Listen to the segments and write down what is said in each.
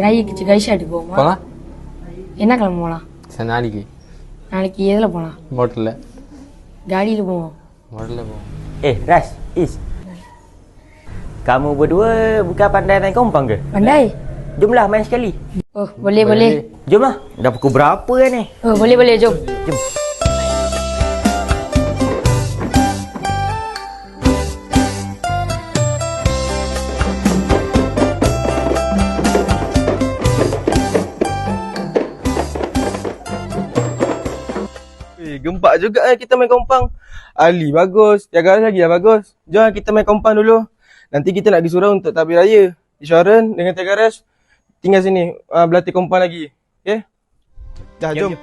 ரயிக்கு கைஷாட்டு போமா போகலாம். என்ன கிளம்ப போகலாம்? சரி, நாளைக்கு எதில் போகலாம்? போட்டில். காடியில் போவோம். போட்டில் போவோம். Ras, Is. Kamu berdua bukan pandai naik kompang ke? Pandai. Jomlah main sekali. Oh, boleh. Jomlah. Dah pukul berapa ni? Oh, boleh, jom. Jom. Gempak juga kita main kompang. Ali bagus, Tiaga lagi dah bagus. Jom kita main kompang dulu. Nanti kita nak pergi surau untuk takbir raya. Isyaran dengan Tiaga Ras tinggal sini berlatih kompang lagi. Okey? Dah, jom.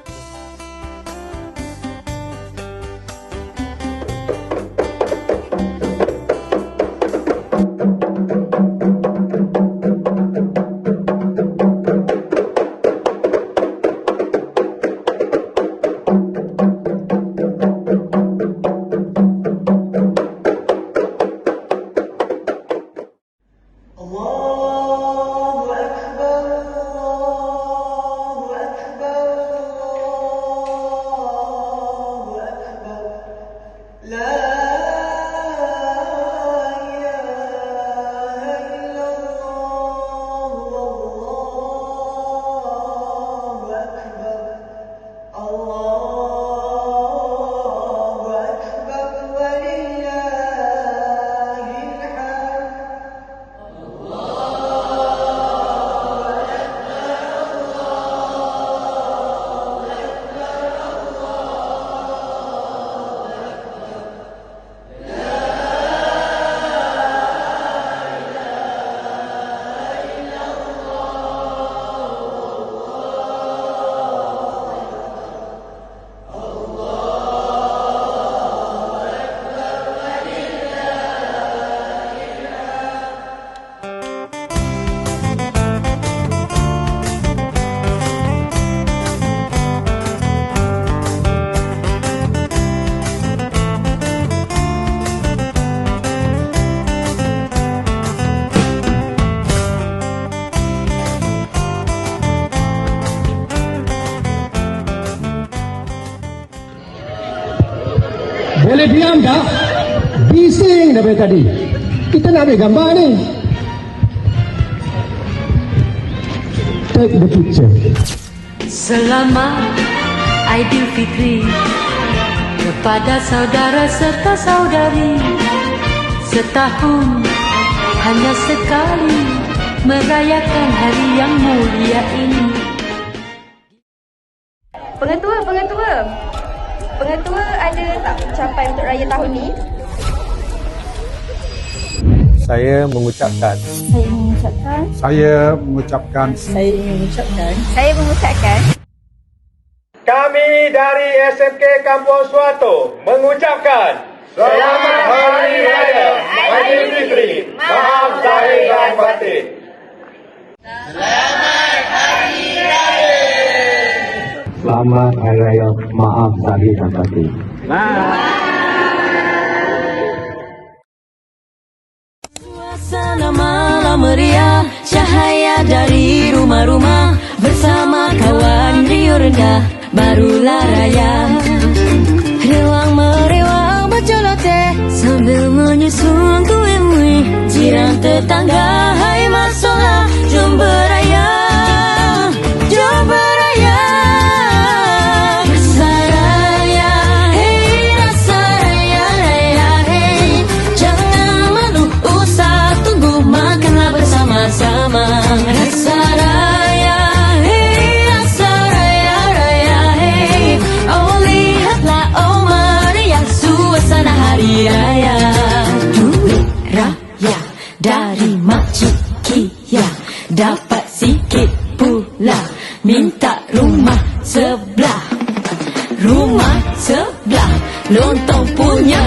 Boleh diam tak? Bising dari tadi. Kita nak ambil gambar ni. Take the picture. Selamat Aidilfitri kepada saudara serta saudari. Setahun hanya sekali merayakan hari yang mulia ini. Pengetua ada tak ucapan untuk raya tahun ni? Saya mengucapkan. Kami dari SMK Kampung Suato mengucapkan Selamat Hari Raya Aidilfitri. Maaf zahir dan batin. Selamat Hari Raya, maaf zahir dan batin. Suasana malam meriah, cahaya dari rumah-rumah, bersama kawan riuh rendah, barulah raya. Rewang merewang berceloteh, sambil menyusun kue-kue, jiran tetangga, hai masuklah, jom beraya, jom beraya. Rasa raya, hey, rasa raya, raya, hey. Jangan malu, usah tunggu, makanlah bersama-sama. Rasa raya, hey, rasa raya, raya, hey. Oh, lihatlah, oh, meriah suasana hari raya. Duit raya dari Makcik Kia, dapat sikit pula, minta rumah sebelah. Rumah sebelah lontong punya